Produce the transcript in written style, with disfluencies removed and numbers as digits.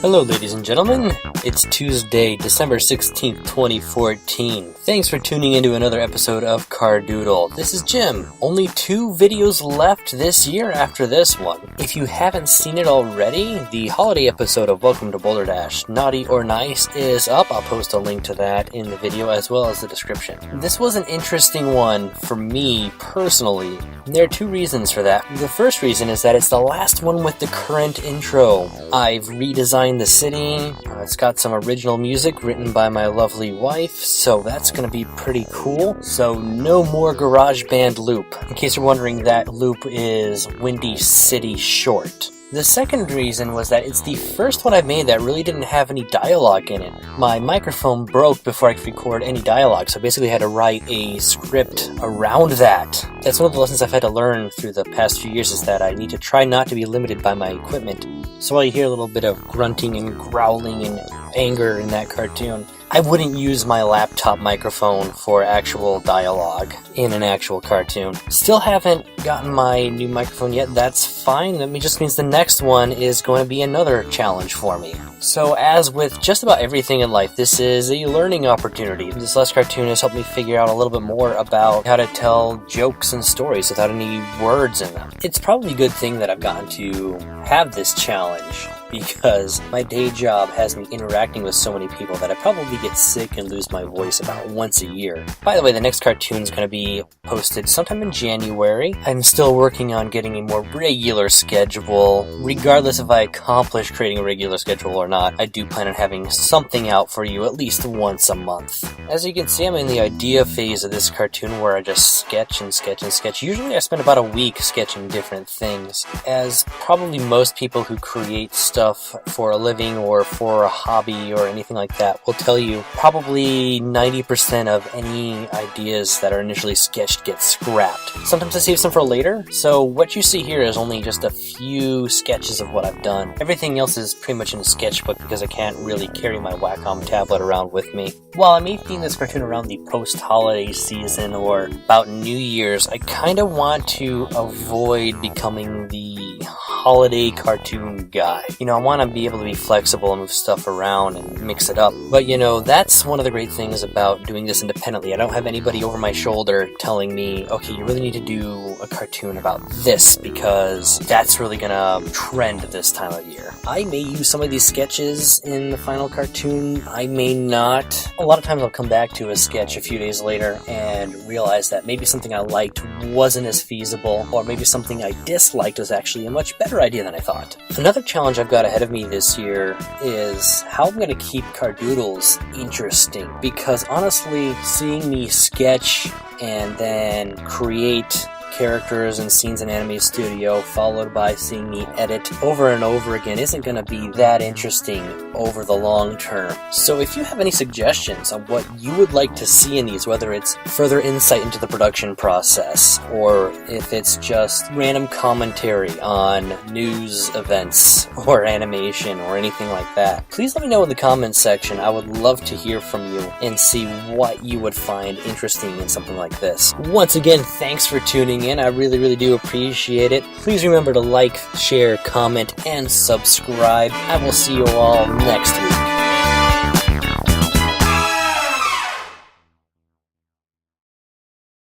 Hello ladies and gentlemen, it's Tuesday, December 16th, 2014. Thanks for tuning into another episode of Cardoodle. This is Jim. Only 2 videos left this year after this one. If you haven't seen it already, the holiday episode of Welcome to Boulder Dash, Naughty or Nice, is up. I'll post a link to that in the video as well as the description. This was an interesting one for me personally. There are 2 reasons for that. The first reason is that it's the last one with the current intro. I've redesigned the city. It's got some original music written by my lovely wife, so that's going to be pretty cool. So no more GarageBand loop. In case you're wondering, that loop is Windy City Short. The second reason was that it's the first one I've made that really didn't have any dialogue in it. My microphone broke before I could record any dialogue, so I basically had to write a script around that. That's one of the lessons I've had to learn through the past few years, is that I need to try not to be limited by my equipment. So while you hear a little bit of grunting and growling and anger in that cartoon, I wouldn't use my laptop microphone for actual dialogue in an actual cartoon. Still haven't gotten my new microphone yet. That's fine. That just means the next one is going to be another challenge for me. So as with just about everything in life, this is a learning opportunity. This last cartoon has helped me figure out a little bit more about how to tell jokes and stories without any words in them. It's probably a good thing that I've gotten to have this challenge, because my day job has me interacting with so many people that I probably get sick and lose my voice about once a year. By the way, the next cartoon is going to be posted sometime in January. I'm still working on getting a more regular schedule. Regardless if I accomplish creating a regular schedule or not, I do plan on having something out for you at least once a month. As you can see, I'm in the idea phase of this cartoon where I just sketch and sketch and sketch. Usually I spend about a week sketching different things. As probably most people who create stuff for a living or for a hobby or anything like that will tell you, probably 90% of any ideas that are initially sketched get scrapped. Sometimes I save some for later, so what you see here is only just a few sketches of what I've done. Everything else is pretty much in a sketchbook because I can't really carry my Wacom tablet around with me. While I may theme this cartoon around the post-holiday season or about New Year's, I kind of want to avoid becoming the holiday cartoon guy. I want to be able to be flexible and move stuff around and mix it up. But that's one of the great things about doing this independently. I don't have anybody over my shoulder telling me, okay, you really need to do a cartoon about this because that's really gonna trend this time of year. I may use some of these sketches in the final cartoon. I may not. A lot of times I'll come back to a sketch a few days later and realize that maybe something I liked wasn't as feasible, or maybe something I disliked was actually a much better idea than I thought. Another challenge I've got ahead of me this year is how I'm going to keep Cardoodles interesting, because honestly, seeing me sketch and then create characters and scenes in Anime Studio, followed by seeing me edit over and over again, isn't going to be that interesting over the long term. So if you have any suggestions on what you would like to see in these, whether it's further insight into the production process, or if it's just random commentary on news events or animation or anything like that, please let me know in the comments section. I would love to hear from you and see what you would find interesting in something like this. Once again, thanks for tuning in. I really do appreciate it. Please remember to like, share, comment, and subscribe. I will see you all next week.